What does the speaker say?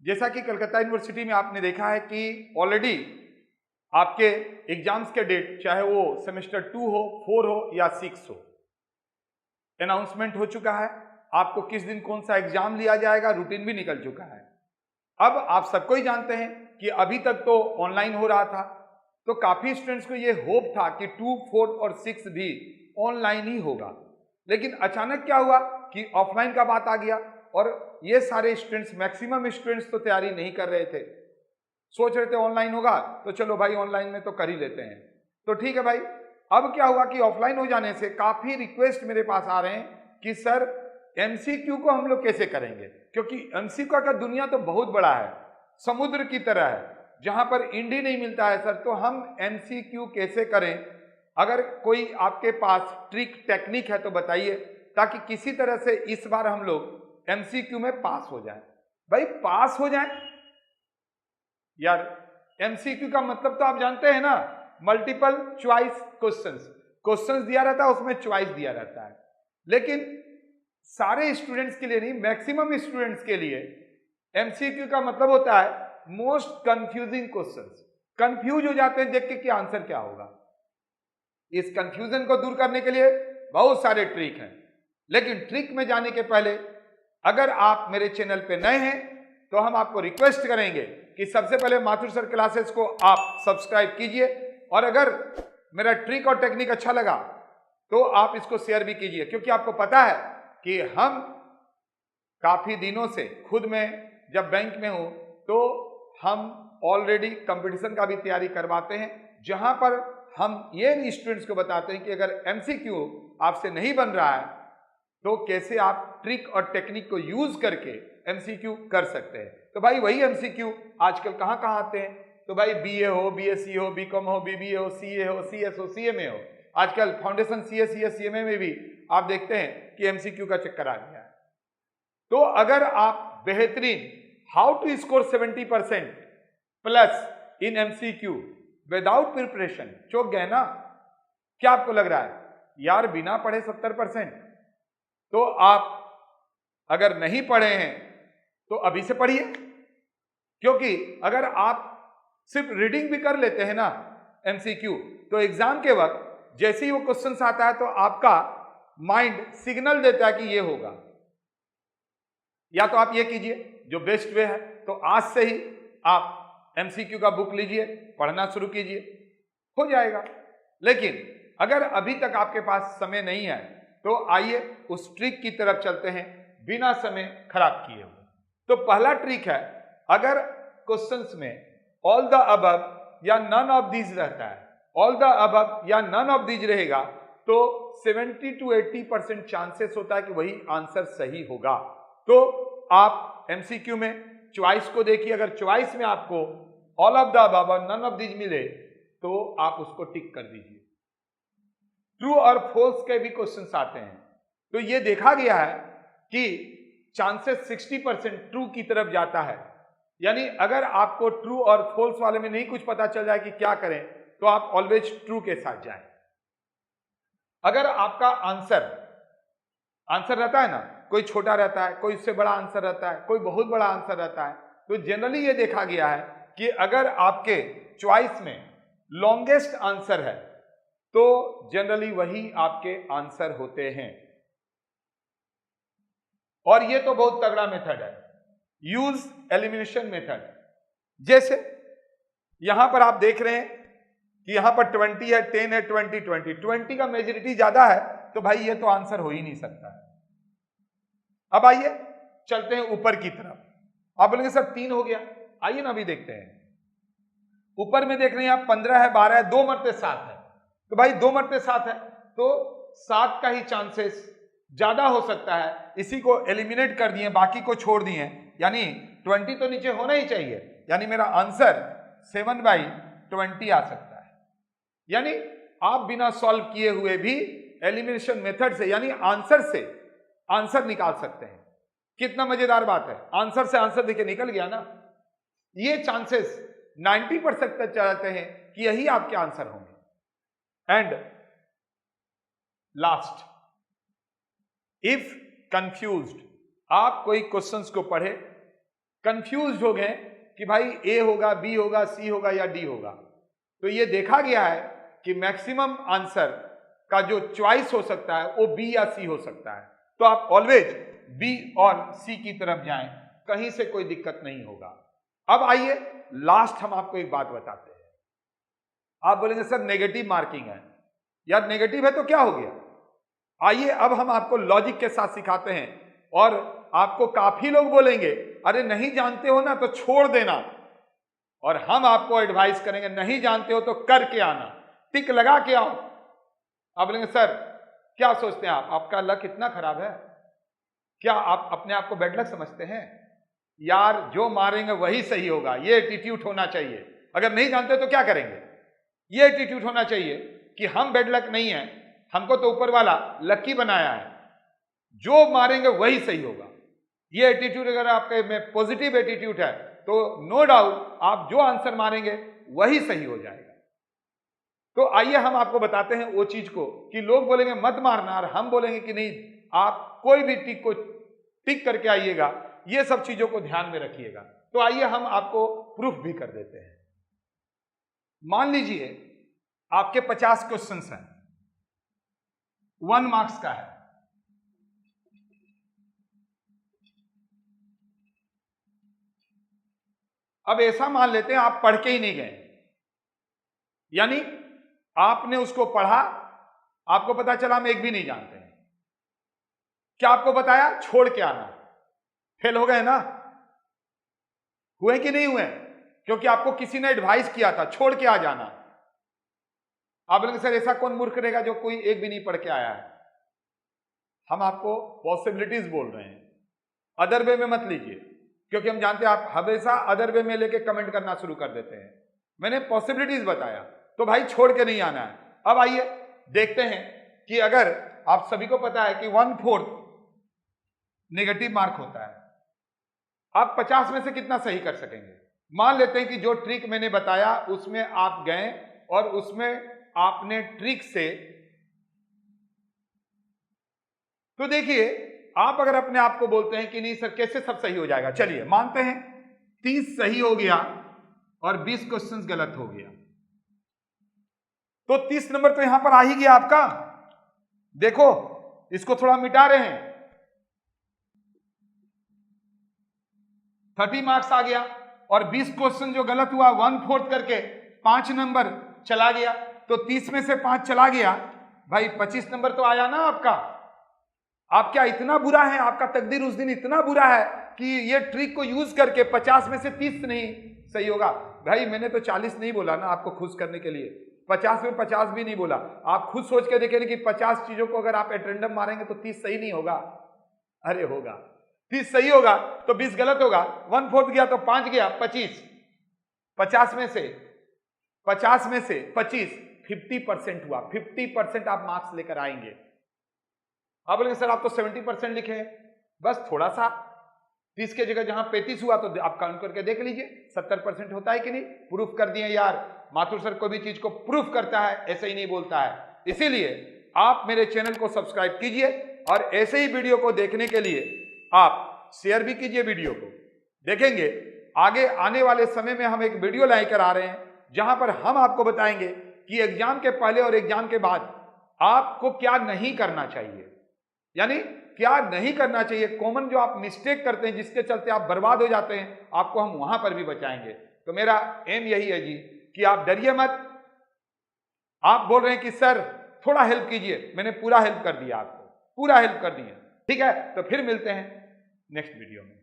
जैसा कि कलकत्ता यूनिवर्सिटी में आपने देखा है कि ऑलरेडी आपके एग्जाम्स के डेट, चाहे वो सेमेस्टर 2 हो, 4 हो या 6 हो, अनाउंसमेंट हो चुका है। आपको किस दिन कौन सा एग्जाम लिया जाएगा, रूटीन भी निकल चुका है। अब आप सबको ही जानते हैं कि अभी तक तो ऑनलाइन हो रहा था, तो काफी स्टूडेंट्स को ये होप था कि 2, 4 और 6 भी ऑनलाइन ही होगा। लेकिन अचानक क्या हुआ कि ऑफलाइन का बात आ गया और ये सारे स्टूडेंट्स, मैक्सिमम स्टूडेंट्स तो तैयारी नहीं कर रहे थे, सोच रहे थे ऑनलाइन होगा तो चलो भाई ऑनलाइन में तो कर ही लेते हैं। तो ठीक है भाई, अब क्या हुआ कि ऑफलाइन हो जाने से काफी रिक्वेस्ट मेरे पास आ रहे हैं कि सर एमसीक्यू को हम लोग कैसे करेंगे, क्योंकि एमसीक्यू का दुनिया तो बहुत बड़ा है, समुद्र की तरह है जहां पर इंडी नहीं मिलता है सर, तो हम एमसीक्यू कैसे करें। अगर कोई आपके पास ट्रिक टेक्निक है तो बताइए, ताकि किसी तरह से इस बार हम लोग एमसीक्यू में पास हो जाए। भाई पास हो जाए यार, एमसीक्यू का मतलब तो आप जानते हैं ना, मल्टीपल चॉइस क्वेश्चंस दिया रहता है, उसमें चॉइस दिया रहता है। लेकिन सारे स्टूडेंट्स के लिए नहीं, मैक्सिमम स्टूडेंट्स के लिए एमसीक्यू का मतलब होता है मोस्ट कंफ्यूजिंग क्वेश्चंस। कंफ्यूज हो जाते हैं देख के कि आंसर क्या होगा। इस कंफ्यूजन को दूर करने के लिए बहुत सारे ट्रिक हैं, लेकिन ट्रिक में जाने के पहले अगर आप मेरे चैनल पे नए हैं तो हम आपको रिक्वेस्ट करेंगे कि सबसे पहले माथुर सर क्लासेस को आप सब्सक्राइब कीजिए, और अगर मेरा ट्रिक और टेक्निक अच्छा लगा तो आप इसको शेयर भी कीजिए, क्योंकि आपको पता है कि हम काफी दिनों से, खुद में जब बैंक में हूं तो हम ऑलरेडी कंपटीशन का भी तैयारी करवाते हैं, जहां पर हम ये स्टूडेंट्स को बताते हैं कि अगर एमसीक्यू आपसे नहीं बन रहा है तो कैसे आप ट्रिक और टेक्निक को यूज करके एमसीक्यू कर सकते हैं। तो भाई वही एमसीक्यू आजकल कहां कहां आते हैं, तो भाई बीए हो, बीएससी हो, बीकॉम हो, बीबीए हो, सीए हो, सीएस हो, सीएमए हो, आजकल फाउंडेशन सीए, सीएस, सीएमए में भी आप देखते हैं कि एमसीक्यू का चक्कर आ गया है। तो अगर आप बेहतरीन how to score 70% plus in MCQ without preparation, चौंक गए ना? क्या आपको लग रहा है यार बिना पढ़े 70%? तो आप अगर नहीं पढ़े हैं तो अभी से पढ़िए, क्योंकि अगर आप सिर्फ रीडिंग भी कर लेते हैं ना एमसीक्यू, तो एग्जाम के वक्त जैसे ही वो क्वेश्चन आता है तो आपका माइंड सिग्नल देता है कि ये होगा। या तो आप ये कीजिए जो बेस्ट वे है, तो आज से ही आप एमसीक्यू का बुक लीजिए, पढ़ना शुरू कीजिए, हो जाएगा। लेकिन अगर अभी तक आपके पास समय नहीं है तो आइए उस ट्रिक की तरफ चलते हैं बिना समय खराब किए हुए। तो पहला ट्रिक है, अगर क्वेश्चंस में ऑल द अबव या नन ऑफ दीज रहता है, ऑल द अबव या नन ऑफ दीज रहेगा तो 70 to 80% चांसेस होता है कि वही आंसर सही होगा। तो आप एमसीक्यू में चॉइस को देखिए, अगर चॉइस में आपको ऑल ऑफ द अबव और नन ऑफ दीज मिले तो आप उसको टिक कर दीजिए। ट्रू और फॉल्स के भी क्वेश्चंस आते हैं, तो ये देखा गया है कि चांसेस 60% ट्रू की तरफ जाता है। यानी अगर आपको ट्रू और फॉल्स वाले में नहीं कुछ पता चल जाए कि क्या करें, तो आप ऑलवेज ट्रू के साथ जाएं। अगर आपका आंसर रहता है ना, कोई छोटा रहता है, कोई उससे बड़ा आंसर रहता है, कोई बहुत बड़ा आंसर रहता है, तो जनरली ये देखा गया है कि अगर आपके चॉइस में लॉन्गेस्ट आंसर है तो जनरली वही आपके आंसर होते हैं। और ये तो बहुत तगड़ा मेथड है, यूज एलिमिनेशन मेथड। जैसे यहां पर आप देख रहे हैं कि यहां पर 20 है, 10 है, 20 का मेजॉरिटी ज्यादा है, तो भाई ये तो आंसर हो ही नहीं सकता है। अब आइए चलते हैं ऊपर की तरफ। आप बोलेंगे सर 3 हो गया, आइए ना अभी देखते हैं। ऊपर में देख रहे हैं आप 15 है, 12 है, 2 मरते 7 है, तो भाई 2 मरते 7 है तो 7 का ही चांसेस ज्यादा हो सकता है। इसी को एलिमिनेट कर दिए, बाकी को छोड़ दिए, यानी 20 तो नीचे होना ही चाहिए, यानी मेरा आंसर 7/20 आ सकता है। यानी आप बिना सॉल्व किए हुए भी एलिमिनेशन मेथड से, यानी आंसर से आंसर निकाल सकते हैं। कितना मजेदार बात है, आंसर से आंसर देखिए निकल गया ना। ये चांसेस 90% तक जाते हैं कि यही आपके आंसर होंगे। एंड लास्ट, इफ कंफ्यूज्ड, आप कोई क्वेश्चंस को पढ़े कंफ्यूज हो गए कि भाई ए होगा, बी होगा, सी होगा या डी होगा। तो ये देखा गया है कि मैक्सिमम आंसर का जो चॉइस हो सकता है वो बी या सी हो सकता है। तो आप ऑलवेज बी और सी की तरफ जाएं, कहीं से कोई दिक्कत नहीं होगा। अब आइए लास्ट हम आपको एक बात बताते हैं। आप बोलेंगे सर नेगेटिव मार्किंग है। यार नेगेटिव है तो क्या हो गया? आइए अब हम आपको लॉजिक के साथ सिखाते हैं। और आपको काफी लोग बोलेंगे अरे नहीं जानते हो ना तो छोड़ देना, और हम आपको एडवाइस करेंगे नहीं जानते हो तो करके आना, टिक लगा के आओ। आप बोलेंगे सर क्या सोचते हैं आप, आपका लक इतना खराब है क्या? आप अपने आप को बेड लक समझते हैं? यार जो मारेंगे वही सही होगा, ये एटीट्यूड होना चाहिए। अगर नहीं जानते तो क्या करेंगे? ये एटीट्यूड होना चाहिए कि हम बेड लक नहीं है, हमको तो ऊपर वाला लकी बनाया है, जो मारेंगे वही सही होगा। ये एटीट्यूड अगर आपके में पॉजिटिव एटीट्यूड है तो नो डाउट आप जो आंसर मारेंगे वही सही हो जाएगा। तो आइए हम आपको बताते हैं वो चीज को कि लोग बोलेंगे मत मारना और हम बोलेंगे कि नहीं आप कोई भी टिक को टिक करके आइएगा। ये सब चीजों को ध्यान में रखिएगा। तो आइए हम आपको प्रूफ भी कर देते हैं। मान लीजिए आपके 50 क्वेश्चंस हैं, 1 मार्क्स का है। अब ऐसा मान लेते हैं आप पढ़ के ही नहीं गए, यानी आपने उसको पढ़ा, आपको पता चला हम एक भी नहीं जानते हैं। क्या आपको बताया छोड़ के आना, फेल हो गए ना? हुए कि नहीं हुए? क्योंकि आपको किसी ने एडवाइस किया था छोड़ के आ जाना। आप बोलेंगे सर ऐसा कौन मूर्ख रहेगा जो कोई एक भी नहीं पढ़ के आया है? हम आपको पॉसिबिलिटीज बोल रहे हैं, अदर वे में मत लीजिए, क्योंकि हम जानते हैं आप हमेशा अदर वे में लेके कमेंट करना शुरू कर देते हैं। मैंने पॉसिबिलिटीज बताया तो भाई छोड़ के नहीं आना है। अब आइए देखते हैं कि अगर आप सभी को पता है कि 1/4 नेगेटिव मार्क होता है, आप 50 में से कितना सही कर सकेंगे? मान लेते हैं कि जो ट्रिक मैंने बताया उसमें आप गए और उसमें आपने ट्रिक से, तो देखिए आप अगर अपने आप को बोलते हैं कि नहीं सर कैसे सब सही हो जाएगा, चलिए मानते हैं 30 सही हो गया और 20 क्वेश्चंस गलत हो गया, तो 30 नंबर तो यहां पर आ ही गया आपका। देखो इसको थोड़ा मिटा रहे हैं, 30 मार्क्स आ गया और 20 क्वेश्चन जो गलत हुआ 1/4 करके 5 नंबर चला गया, तो 30 में से 5 चला गया, भाई 25 नंबर तो आया ना आपका। आप क्या इतना बुरा है, आपका तकदीर उस दिन इतना बुरा है कि ये ट्रिक को यूज करके 50 में से 30 नहीं सही होगा? भाई मैंने तो 40 नहीं बोला ना आपको खुश करने के लिए, 50 में 50 भी नहीं बोला। आप खुद सोच के देखें कि 50 चीजों को अगर आप एट रैंडम मारेंगे तो 30 सही नहीं होगा। अरे होगा, 30 सही होगा तो 20 गलत होगा, 1/4 गया तो 5 गया 25, 50 में से 25 50% हुआ, 50% आप मार्क्स लेकर आएंगे। आप बोलेंगे सर आप तो 70% लिखे हैं, बस थोड़ा सा 30 के जगह जहां 35 हुआ तो आप काउंट करके देख लीजिए 70% होता है कि नहीं। प्रूफ कर दिए यार, माथुर सर कोई भी चीज को प्रूफ करता है, ऐसे ही नहीं बोलता है। इसीलिए आप मेरे चैनल को सब्सक्राइब कीजिए और ऐसे ही वीडियो को देखने के लिए आप शेयर भी कीजिए वीडियो को। देखेंगे आगे आने वाले समय में हम एक वीडियो लेकर आ रहे हैं जहां पर हम आपको बताएंगे कि एग्जाम के पहले और एग्जाम के बाद आपको क्या नहीं करना चाहिए, यानी क्या नहीं करना चाहिए। कॉमन जो आप मिस्टेक करते हैं जिसके चलते आप बर्बाद हो जाते हैं, आपको हम वहां पर भी बचाएंगे। तो मेरा एम यही है जी कि आप डरिए मत। आप बोल रहे हैं कि सर थोड़ा हेल्प कीजिए, मैंने पूरा हेल्प कर दिया, आपको पूरा हेल्प कर दिया, ठीक है। तो फिर मिलते हैं नेक्स्ट वीडियो में।